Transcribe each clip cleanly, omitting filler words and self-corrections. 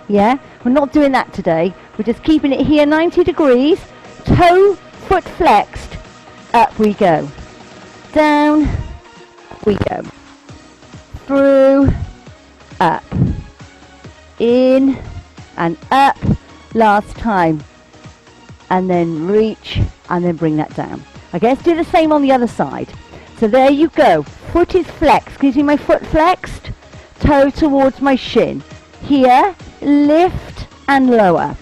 Yeah, we're not doing that today. We're just keeping it here 90 degrees, toe, foot flexed, up we go. Down we go. Through, up, in and up, last time. And then reach and then bring that down. Okay, let's do the same on the other side. So there you go. Foot is flexed. Can you see my foot flexed? Toe towards my shin. Here, lift and lower.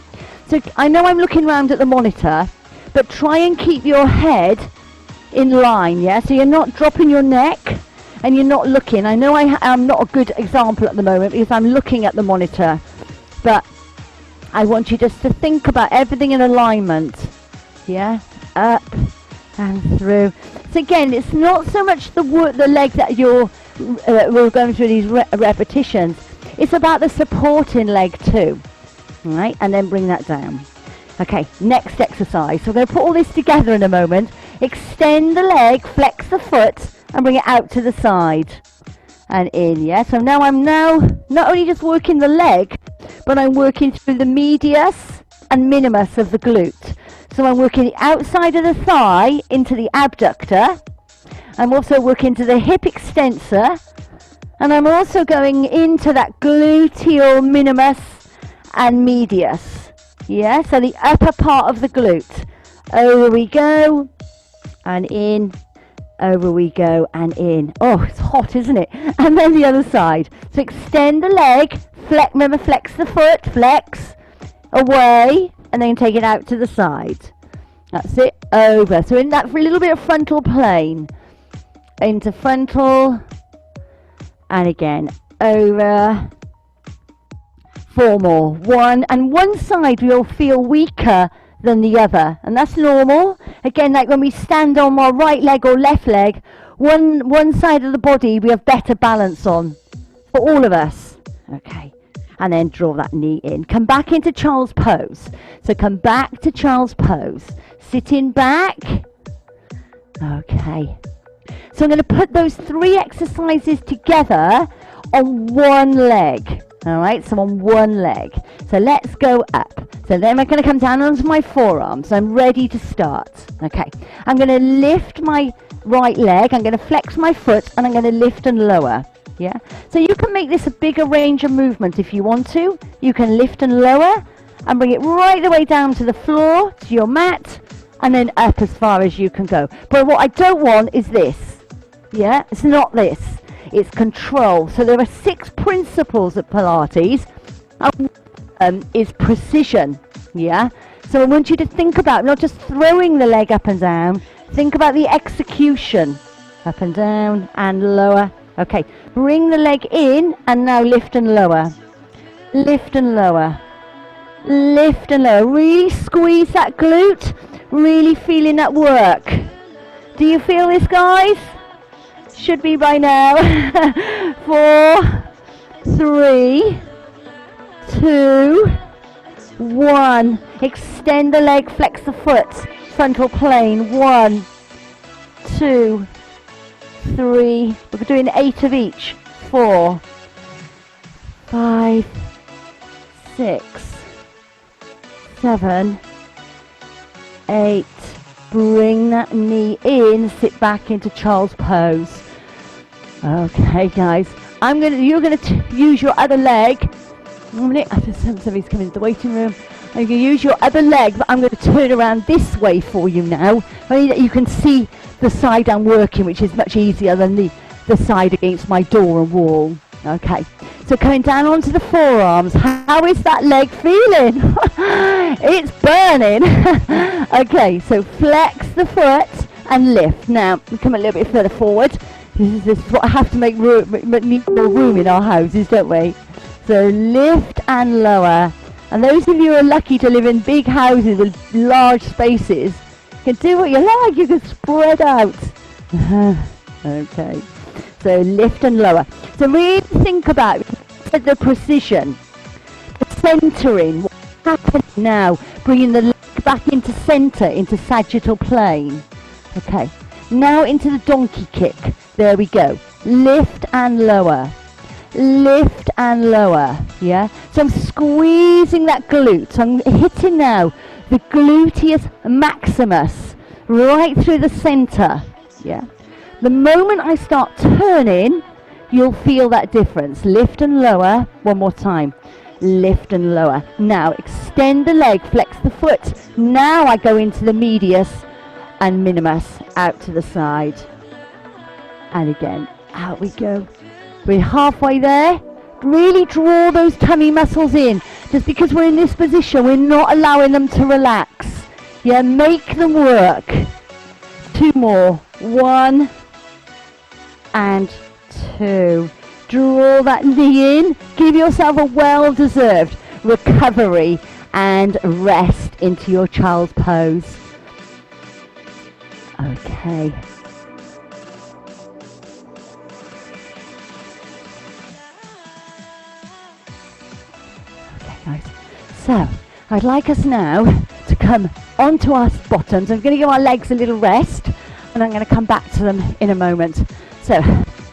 So I know I'm looking around at the monitor, but try and keep your head in line, yeah? So you're not dropping your neck and you're not looking. I know I'm not a good example at the moment because I'm looking at the monitor, but I want you just to think about everything in alignment, yeah? Up and through. So again, it's not so much the leg that we're going through these repetitions. It's about the supporting leg too. All right, and then bring that down. Okay, next exercise. So we're going to put all this together in a moment. Extend the leg, flex the foot, and bring it out to the side. And in, yeah? So now I'm not only just working the leg, but I'm working through the medius and minimus of the glute. So I'm working the outside of the thigh into the abductor. I'm also working to the hip extensor. And I'm also going into that gluteal minimus and medius. Yeah, so the upper part of the glute. Over we go, and in. Over we go, and in. Oh, it's hot, isn't it? And then the other side. So extend the leg, remember, flex the foot, flex, away, and then take it out to the side. That's it, over. So in that for a little bit of frontal plane. Into frontal, and again, over. 4 more. 1, and one side will feel weaker than the other, and that's normal. Again, like when we stand on our right leg or left leg, one side of the body we have better balance on, for all of us. Okay, and then draw that knee in. Come back into child's pose. So come back to child's pose. Sitting back. Okay. So I'm going to put those 3 exercises together on one leg. All right, so on one leg. So let's go up. So then I'm going to come down onto my forearms. I'm ready to start. Okay, I'm going to lift my right leg. I'm going to flex my foot, and I'm going to lift and lower. Yeah, so you can make this a bigger range of movement if you want to. You can lift and lower and bring it right the way down to the floor, to your mat, and then up as far as you can go. But what I don't want is this. Yeah, it's not this. It's control. So there are 6 principles of Pilates. Is precision. Yeah. So I want you to think about not just throwing the leg up and down. Think about the execution. Up and down and lower. Okay. Bring the leg in and now lift and lower. Lift and lower. Lift and lower. Really squeeze that glute. Really feeling that work. Do you feel this, guys? Should be by now. 4, 3, 2, 1. Extend the leg, flex the foot. Frontal plane. 1, 2, 3. We're doing 8 of each. 4, 5, 6, 7, 8. Bring that knee in. Sit back into child's pose. Okay, guys. You're gonna use your other leg. Somebody's coming to the waiting room. I'm going to use your other leg, but I'm going to turn around this way for you now. You can see the side I'm working, which is much easier than the side against my door and wall. Okay, so coming down onto the forearms. How is that leg feeling? It's burning. Okay, so flex the foot and lift. Now, we come a little bit further forward. This is what I have to make need more room in our houses, don't we? So lift and lower. And those of you who are lucky to live in big houses with large spaces can do what you like. You can spread out. Okay. So lift and lower. So really think about the precision, the centering, what's happening now, bringing the leg back into center, into sagittal plane. Okay, now into the donkey kick. There we go. Lift and lower. lift and lower, yeah? So I'm squeezing that glute. I'm hitting now the gluteus maximus right through the center, yeah? The moment I start turning, you'll feel that difference. Lift and lower, one more time. Lift and lower. Now extend the leg, flex the foot. Now I go into the medius and minimus, out to the side. And again, out we go. We're halfway there. Really draw those tummy muscles in. Just because we're in this position, we're not allowing them to relax. Yeah, make them work. 2 more. 1 and 2. Draw that knee in. Give yourself a well-deserved recovery and rest into your child's pose. Okay. Okay, guys. So, I'd like us now to come onto our bottoms. I'm going to give our legs a little rest, and I'm going to come back to them in a moment. So,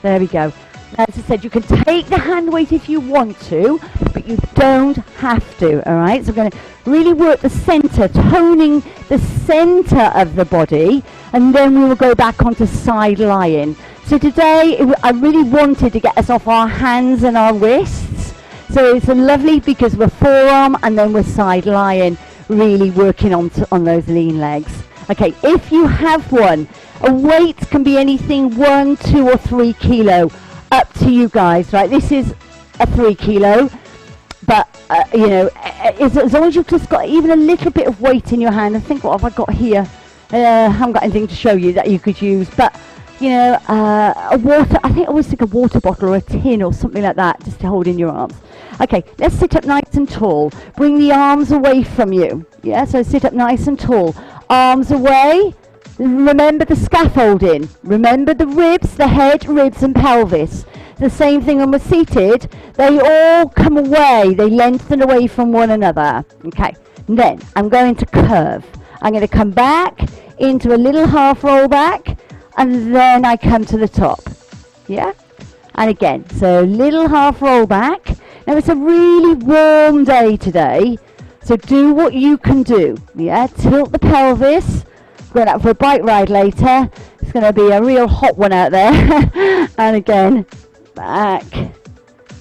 there we go. As I said, you can take the hand weight if you want to, but you don't have to, all right? So we're going to really work the center, toning the center of the body, and then we will go back onto side lying. So today, I really wanted to get us off our hands and our wrists. So it's lovely because we're forearm and then we're side lying, really working on those lean legs. Okay, if you have one, a weight can be anything 1, 2 or 3 kilo. Up to you guys, right? This is a 3 kilo, but you know, as long as you've just got even a little bit of weight in your hand. I think, what have I got here? I haven't got anything to show you that you could use, but you know, a water, I think I always think a water bottle or a tin or something like that, just to hold in your arms. Okay, let's sit up nice and tall. Bring the arms away from you. Yeah, so sit up nice and tall. Arms away. Remember the scaffolding. Remember the ribs, the head, ribs and pelvis. The same thing when we're seated. They all come away. They lengthen away from one another. Okay. And then I'm going to curve. I'm going to come back into a little half roll back, and then I come to the top. Yeah? And again, so little half roll back. Now it's a really warm day today, so do what you can do. Yeah? Tilt the pelvis. Going out for a bike ride later. It's going to be a real hot one out there. And again, back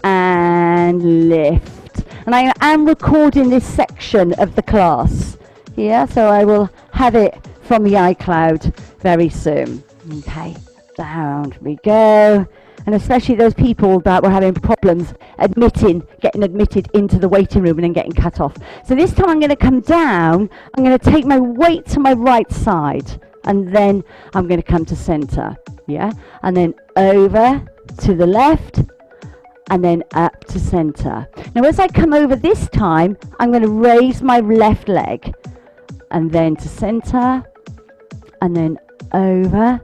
and lift. And I am recording this section of the class. Yeah, so I will have it from the iCloud very soon. Okay, down we go. And especially those people that were having problems getting admitted into the waiting room and then getting cut off. So this time I'm going to come down, I'm going to take my weight to my right side, and then I'm going to come to center, yeah? And then over to the left, and then up to center. Now as I come over this time, I'm going to raise my left leg, and then to center, and then over,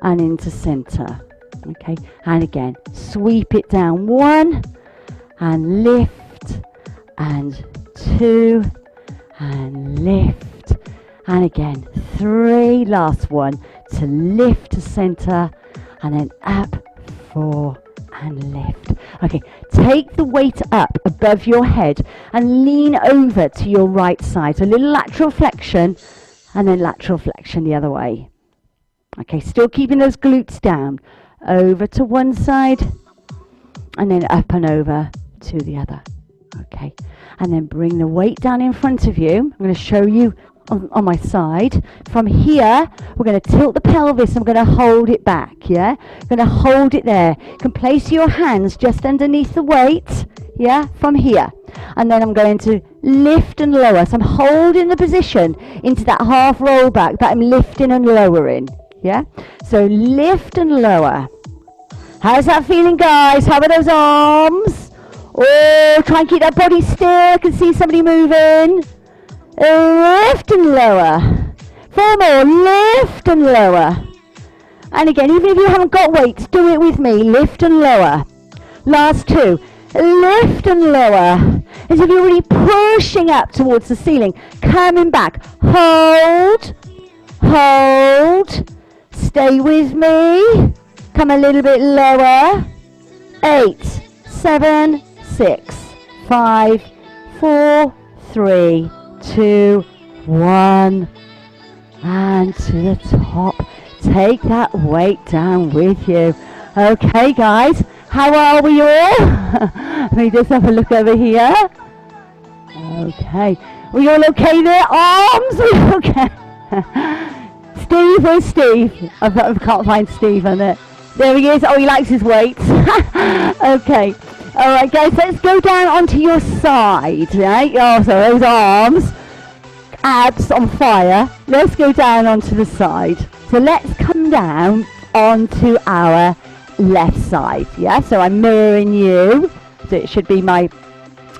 and into center. Okay, and again, sweep it down. 1, and lift, and 2, and lift, and again, 3, last one, to lift to center, and then up, 4, and lift. Okay, take the weight up above your head, and lean over to your right side. So a little lateral flexion, and then lateral flexion the other way. Okay, still keeping those glutes down. Over to one side, and then up and over to the other. Okay, and then bring the weight down in front of you. I'm going to show you on my side. From here, we're going to tilt the pelvis. I'm going to hold it back, yeah? I'm going to hold it there. You can place your hands just underneath the weight, yeah, from here. And then I'm going to lift and lower. So I'm holding the position into that half roll back that I'm lifting and lowering. Yeah, so lift and lower. How's that feeling, guys? How are those arms? Oh, try and keep that body still. I can see somebody moving. Lift and lower. 4 more. Lift and lower. And again, even if you haven't got weights, do it with me. Lift and lower. Last 2. Lift and lower. As if you're really pushing up towards the ceiling. Coming back. Hold. Hold. Stay with me. Come a little bit lower. 8, 7, 6, 5, 4, 3, 2, 1. And to the top. Take that weight down with you. Okay, guys, how are we all? Let me just have a look over here. Okay, we all okay there? Arms? Okay. Steve, where's Steve? I can't find Steve on it. There he is. Oh, he likes his weights. Okay. All right, guys, let's go down onto your side, right? Oh, so those arms, abs on fire. Let's go down onto the side. So let's come down onto our left side, yeah? So I'm mirroring you. So it should be my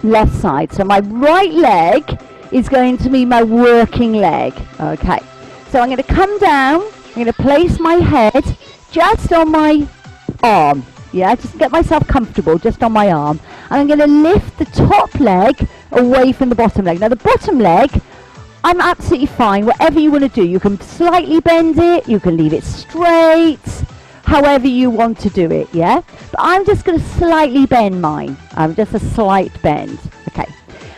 left side. So my right leg is going to be my working leg, okay? So I'm going to come down. I'm going to place my head just on my arm, yeah? Just get myself comfortable just on my arm. And I'm going to lift the top leg away from the bottom leg. Now the bottom leg, I'm absolutely fine. Whatever you want to do, you can slightly bend it, you can leave it straight, however you want to do it, yeah? But I'm just going to slightly bend mine. Just a slight bend, okay?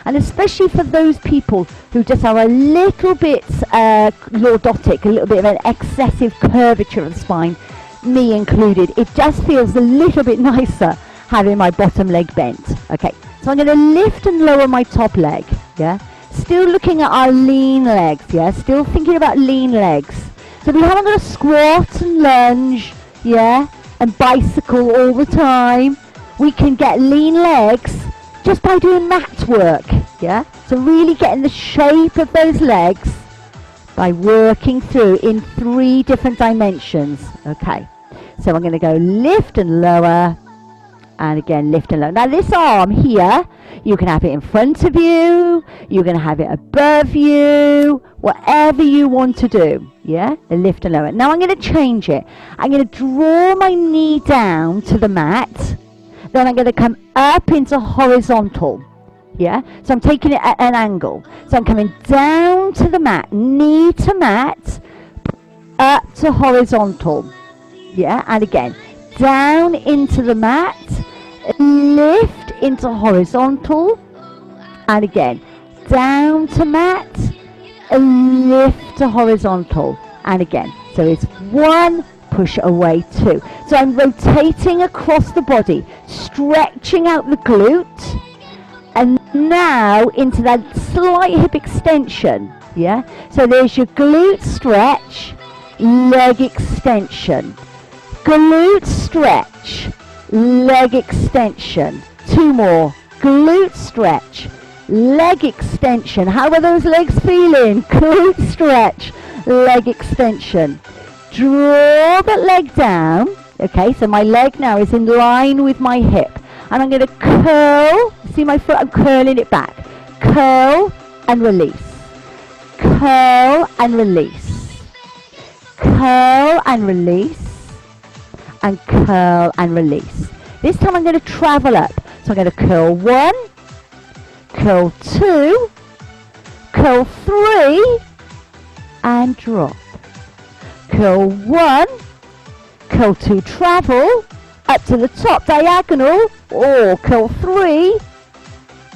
And especially for those people who just are a little bit lordotic, a little bit of an excessive curvature of the spine, me included, it just feels a little bit nicer having my bottom leg bent, okay? So I'm going to lift and lower my top leg, yeah? Still looking at our lean legs, yeah? Still thinking about lean legs. So we haven't got to squat and lunge, yeah? And bicycle all the time. We can get lean legs just by doing mat work, yeah? So really getting the shape of those legs by working through in 3 different dimensions, okay? So I'm going to go lift and lower, and again lift and lower. Now this arm here, you can have it in front of you, you can have it above you, whatever you want to do, yeah? A lift and lower. Now I'm going to change it. I'm going to draw my knee down to the mat, then I'm going to come up into horizontal, yeah? So I'm taking it at an angle. So I'm coming down to the mat, knee to mat, up to horizontal, yeah? And again, down into the mat, lift into horizontal, and again, down to mat, lift to horizontal, and again. So it's 1, push away, 2. So I'm rotating across the body, stretching out the glute, and now into that slight hip extension, yeah? So there's your glute stretch, leg extension, glute stretch, leg extension. 2 more, glute stretch, leg extension. How are those legs feeling? Glute stretch, leg extension. Draw the leg down, okay, so my leg now is in line with my hip, and I'm going to curl, see my foot, I'm curling it back, curl and release, curl and release, curl and release, and curl and release. This time I'm going to travel up, so I'm going to curl 1, curl 2, curl 3, and drop. Curl 1, curl 2, travel, up to the top, diagonal, or curl 3,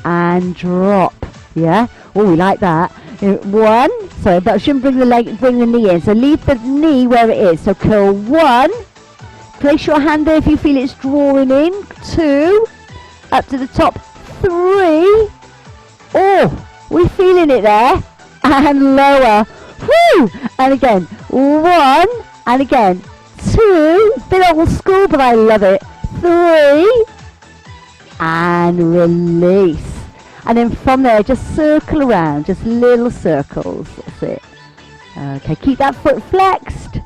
and drop, yeah? Oh, we like that. 1, so that shouldn't bring the knee in, so leave the knee where it is. So curl 1, place your hand there if you feel it's drawing in, 2, up to the top, 3, oh, we're feeling it there, and lower. Woo! And again, 1, and again, 2, it's a bit old school, but I love it, 3, and release. And then from there, just circle around, just little circles, that's it. Okay, keep that foot flexed.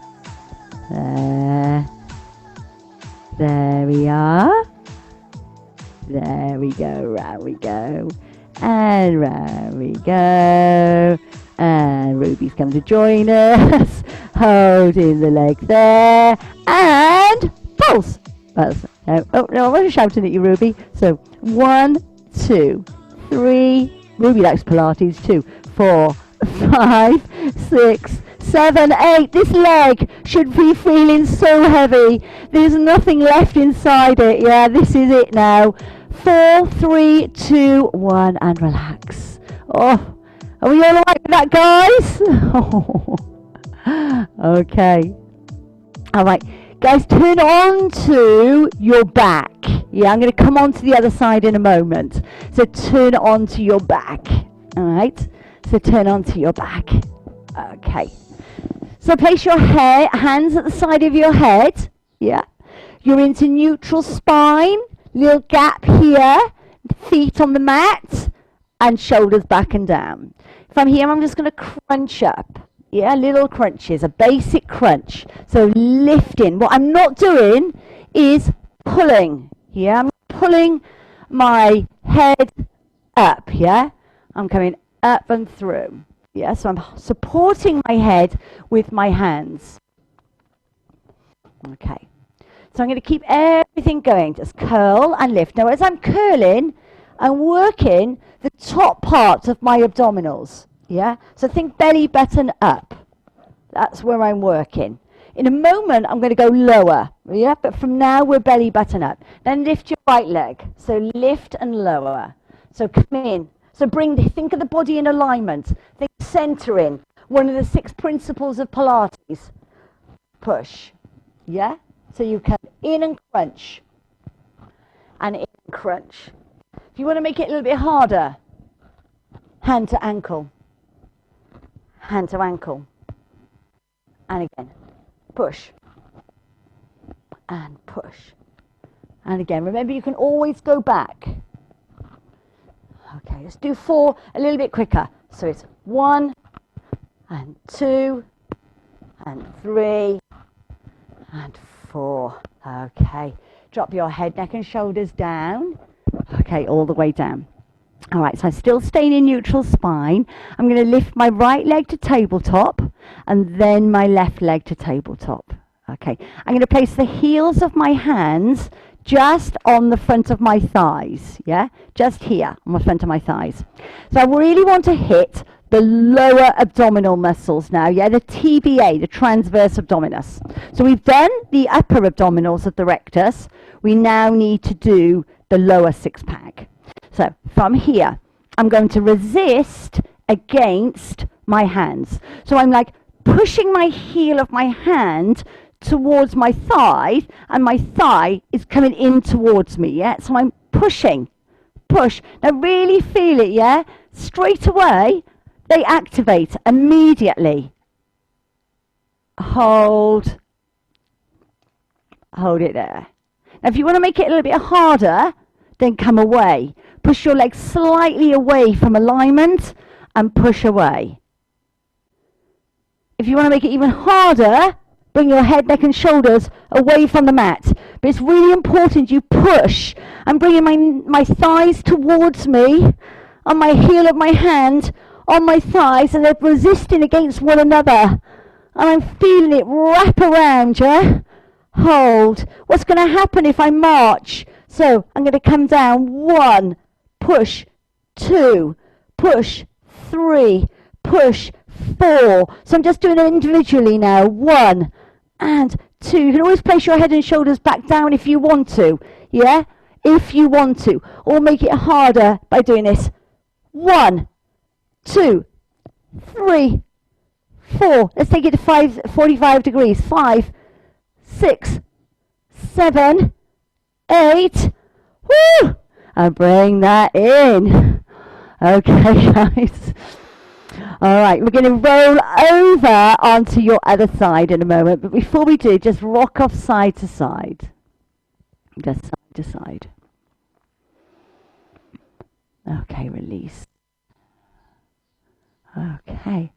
There we are. There we go, round we go, and round we go. And Ruby's come to join us, holding the leg there, and pulse. Oh no, I wasn't shouting at you, Ruby. So 1, 2, 3, Ruby likes Pilates, 2, 4, 5, 6, 7, 8. This leg should be feeling so heavy. There's nothing left inside it. Yeah, this is it now. 4, 3, 2, 1, and relax. Oh, are we all right with that, guys? Okay. All right. Guys, turn on to your back. Yeah, I'm going to come on to the other side in a moment. So turn on to your back. All right. So turn on to your back. Okay. So place your hands at the side of your head. Yeah. You're into neutral spine. Little gap here. Feet on the mat. And shoulders back and down. If I'm here, I'm just going to crunch up. Yeah, little crunches, a basic crunch. So lifting. What I'm not doing is pulling. Yeah, I'm pulling my head up. Yeah, I'm coming up and through. Yeah, so I'm supporting my head with my hands. Okay, so I'm going to keep everything going. Just curl and lift. Now, as I'm curling, I'm working the top part of my abdominals. Yeah, so think belly button up. That's where I'm working. In a moment, I'm going to go lower. Yeah, but from now, we're belly button up. Then lift your right leg. So lift and lower. So come in. So think of the body in alignment. Think centering. One of the 6 principles of Pilates. Push. Yeah, so you come in and crunch. And in and crunch. If you want to make it a little bit harder, hand to ankle. Hand to ankle. And again, push. And push. And again, remember you can always go back. Okay, let's do 4 a little bit quicker. So it's 1, and 2, and 3, and 4. Okay, drop your head, neck and shoulders down. Okay, all the way down. All right, so I'm still staying in neutral spine. I'm going to lift my right leg to tabletop and then my left leg to tabletop. Okay, I'm going to place the heels of my hands just on the front of my thighs. Yeah, just here on the front of my thighs. So I really want to hit the lower abdominal muscles now. Yeah, the TBA, the transverse abdominis. So we've done the upper abdominals of the rectus. We now need to do the lower 6-pack. So from here, I'm going to resist against my hands. So I'm like pushing my heel of my hand towards my thigh, and my thigh is coming in towards me, yeah? So I'm pushing, push. Now really feel it, yeah? Straight away, they activate immediately. Hold it there. Now if you want to make it a little bit harder, then come away. Push your legs slightly away from alignment and push away. If you want to make it even harder, bring your head, neck and shoulders away from the mat. But it's really important you push. I'm bringing my thighs towards me on my heel of my hand on my thighs, and they're resisting against one another. And I'm feeling it wrap around, yeah? Hold. What's going to happen if I march? So I'm going to come down. 1, push, 2, push, 3, push, 4. So I'm just doing it individually now. 1 and 2. You can always place your head and shoulders back down if you want to. Yeah? If you want to. Or make it harder by doing this. 1, 2, 3, 4. Let's take it to 45 degrees. 5, 6, 7, 8. Woo! And bring that in. Okay, guys. All right, we're going to roll over onto your other side in a moment. But before we do, just rock off side to side. Just side to side. Okay, release. Okay.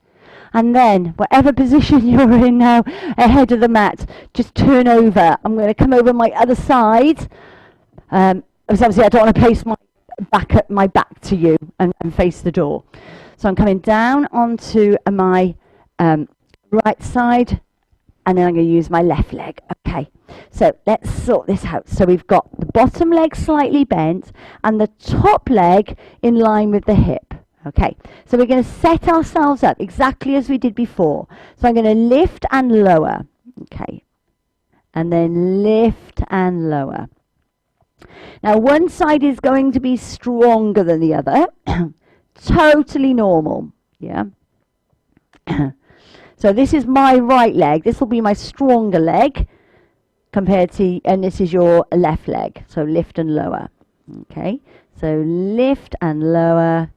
And then, whatever position you're in now, ahead of the mat, just turn over. I'm going to come over my other side. Obviously, I don't want to place my back to you and face the door. So I'm coming down onto my right side, and then I'm going to use my left leg. Okay, so let's sort this out. So we've got the bottom leg slightly bent and the top leg in line with the hip. Okay, so we're going to set ourselves up exactly as we did before. So I'm going to lift and lower. Okay, and then lift and lower. Now one side is going to be stronger than the other. Totally normal. Yeah. So this is my right leg. This will be my stronger leg compared to, and this is your left leg. So lift and lower. Okay, so lift and lower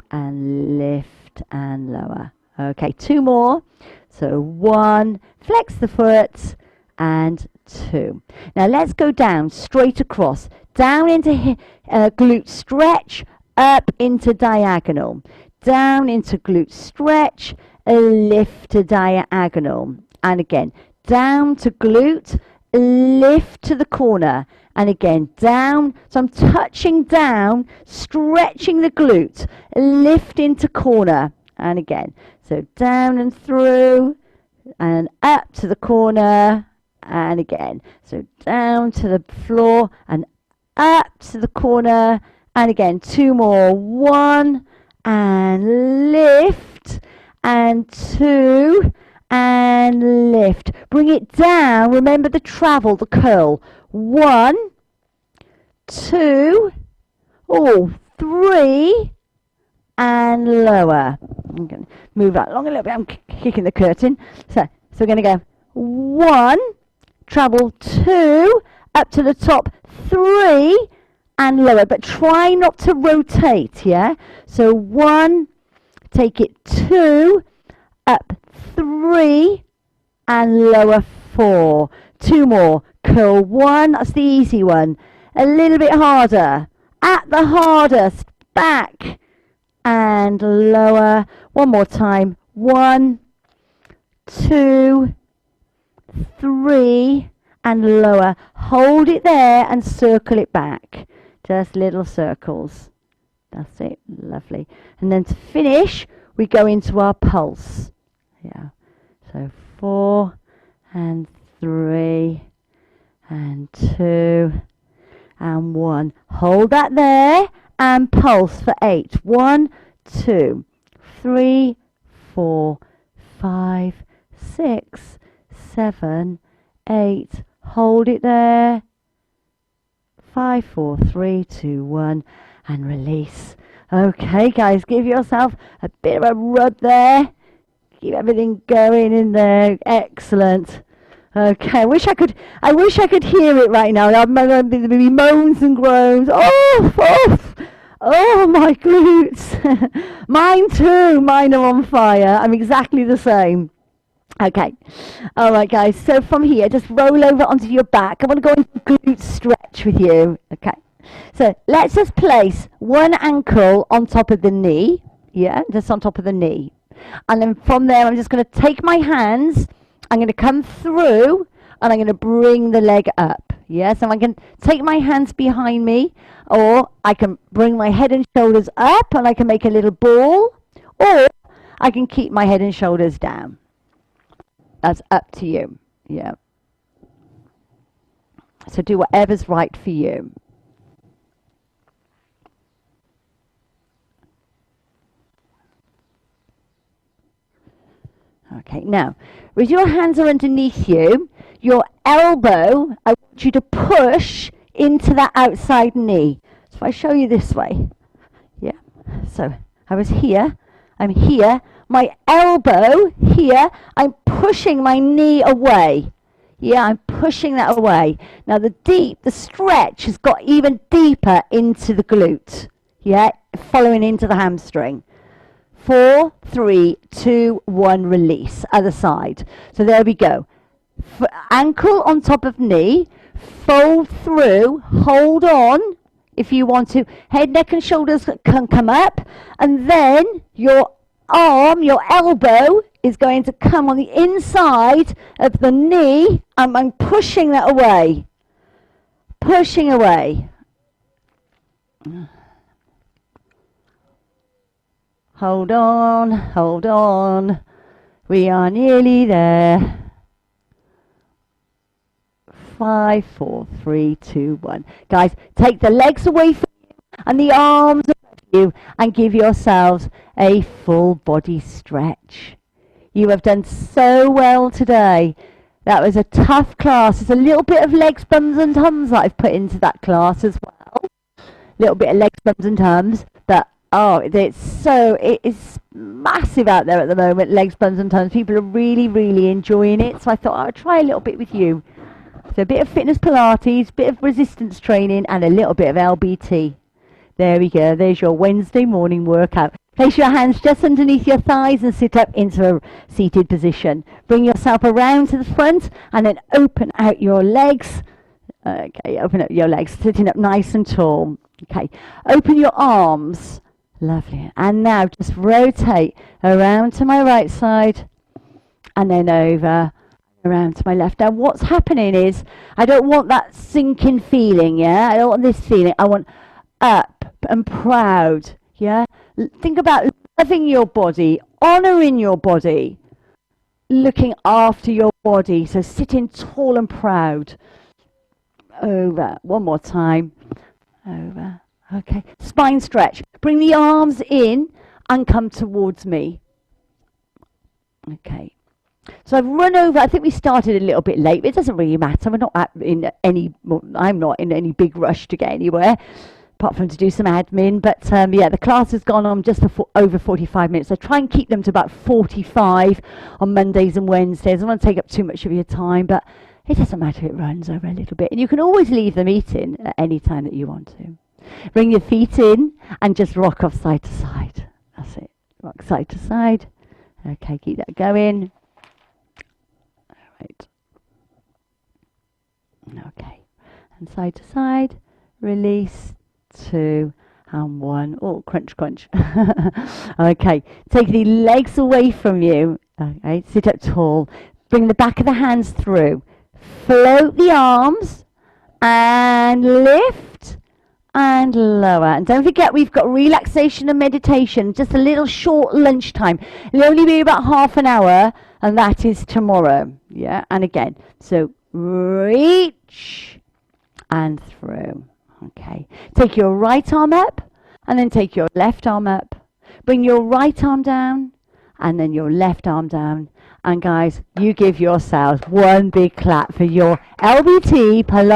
and lift and lower. Okay, 2 more. So 1, flex the foot, and 2. Now let's go down, straight across, down into glute stretch, up into diagonal, down into glute stretch, lift to diagonal, and again, down to glute, lift to the corner, and again, down. So I'm touching down, stretching the glute, lift into corner, and again. So down and through, and up to the corner, and again. So down to the floor, and up to the corner, and again. 2 more. 1, and lift, and 2, and lift. Bring it down. Remember the travel, the curl. 1, 2, 3, and lower. I'm going to move that along a little bit. I'm kicking the curtain. So we're going to go 1, travel 2, up to the top, 3, and lower. But try not to rotate, yeah? So 1, take it 2, up 3, and lower 4. 2 more. Curl 1, that's the easy one. A little bit harder. At the hardest. Back. And lower. 1 more time. 1, 2, 3, and lower. Hold it there and circle it back. Just little circles. That's it. Lovely. And then to finish, we go into our pulse. Yeah. So 4, and 3, and 2, and 1. Hold that there and pulse for 8. 1, 2, 3, 4, 5, 6, 7, 8. Hold it there. 5, 4, 3, 2, 1, and release. Okay, guys, give yourself a bit of a rub there. Keep everything going in there. Excellent. Okay, I wish I could hear it right now. There'd be moans and groans. Oh, my glutes. Mine too. Mine are on fire. I'm exactly the same. Okay. All right, guys. So from here, just roll over onto your back. I want to go into glute stretch with you. Okay. So let's just place one ankle on top of the knee. Yeah, just on top of the knee. And then from there, I'm just going to take my hands. I'm going to come through, and I'm going to bring the leg up. Yeah, so I can take my hands behind me, or I can bring my head and shoulders up, and I can make a little ball, or I can keep my head and shoulders down. That's up to you. Yeah. So do whatever's right for you. Okay, now, with your hands are underneath you, your elbow, I want you to push into that outside knee. So if I show you this way, yeah, so I was here, I'm here, my elbow here, I'm pushing my knee away. Yeah, I'm pushing that away. Now the stretch has got even deeper into the glute, yeah, following into the hamstring. 4, 3, 2, 1, release. Other side. So there we go. Ankle on top of knee. Fold through. Hold on if you want to. Head, neck and shoulders can come up. And then your arm, your elbow is going to come on the inside of the knee. And I'm pushing that away. Pushing away. Hold on, hold on. We are nearly there. 5, 4, 3, 2, 1. Guys, take the legs away from you and the arms. you and give yourselves a full body stretch. You have done so well today. That was a tough class. There's a little bit of legs, bums and hums that I've put into that class as well. A little bit of legs, bums and hums. But it is massive out there at the moment, legs, bums and hums. People are really, really enjoying it. So I thought I'll try a little bit with you. So a bit of fitness Pilates, bit of resistance training and a little bit of LBT. There we go. There's your Wednesday morning workout. Place your hands just underneath your thighs and sit up into a seated position. Bring yourself around to the front and then open out your legs. Okay, open up your legs, sitting up nice and tall. Okay, open your arms. Lovely. And now just rotate around to my right side and then over around to my left. Now what's happening is I don't want that sinking feeling, yeah? I don't want this feeling. I want up and proud, yeah? Think about loving your body, honouring your body, looking after your body. So sitting tall and proud. Over. One more time. Over. Okay. Spine stretch. Bring the arms in and come towards me. Okay. So I've run over. I think we started a little bit late, but it doesn't really matter. I'm not in any big rush to get anywhere, apart from to do some admin. But yeah, the class has gone on just for over 45 minutes. I try and keep them to about 45 on Mondays and Wednesdays. I don't want to take up too much of your time, but it doesn't matter. It runs over a little bit. And you can always leave the meeting at any time that you want to. Bring your feet in and just rock off side to side. That's it. Rock side to side. Okay, keep that going. All right. Okay. And side to side. Release. 2 and 1. Oh, crunch, crunch. Okay. Take the legs away from you. Okay. Sit up tall. Bring the back of the hands through. Float the arms and lift and lower. And don't forget, we've got relaxation and meditation, just a little short lunchtime. It'll only be about half an hour, and that is tomorrow. Yeah, and again, so reach and through. Okay, take your right arm up and then take your left arm up. Bring your right arm down and then your left arm down. And guys, you give yourselves one big clap for your LBT Pilates.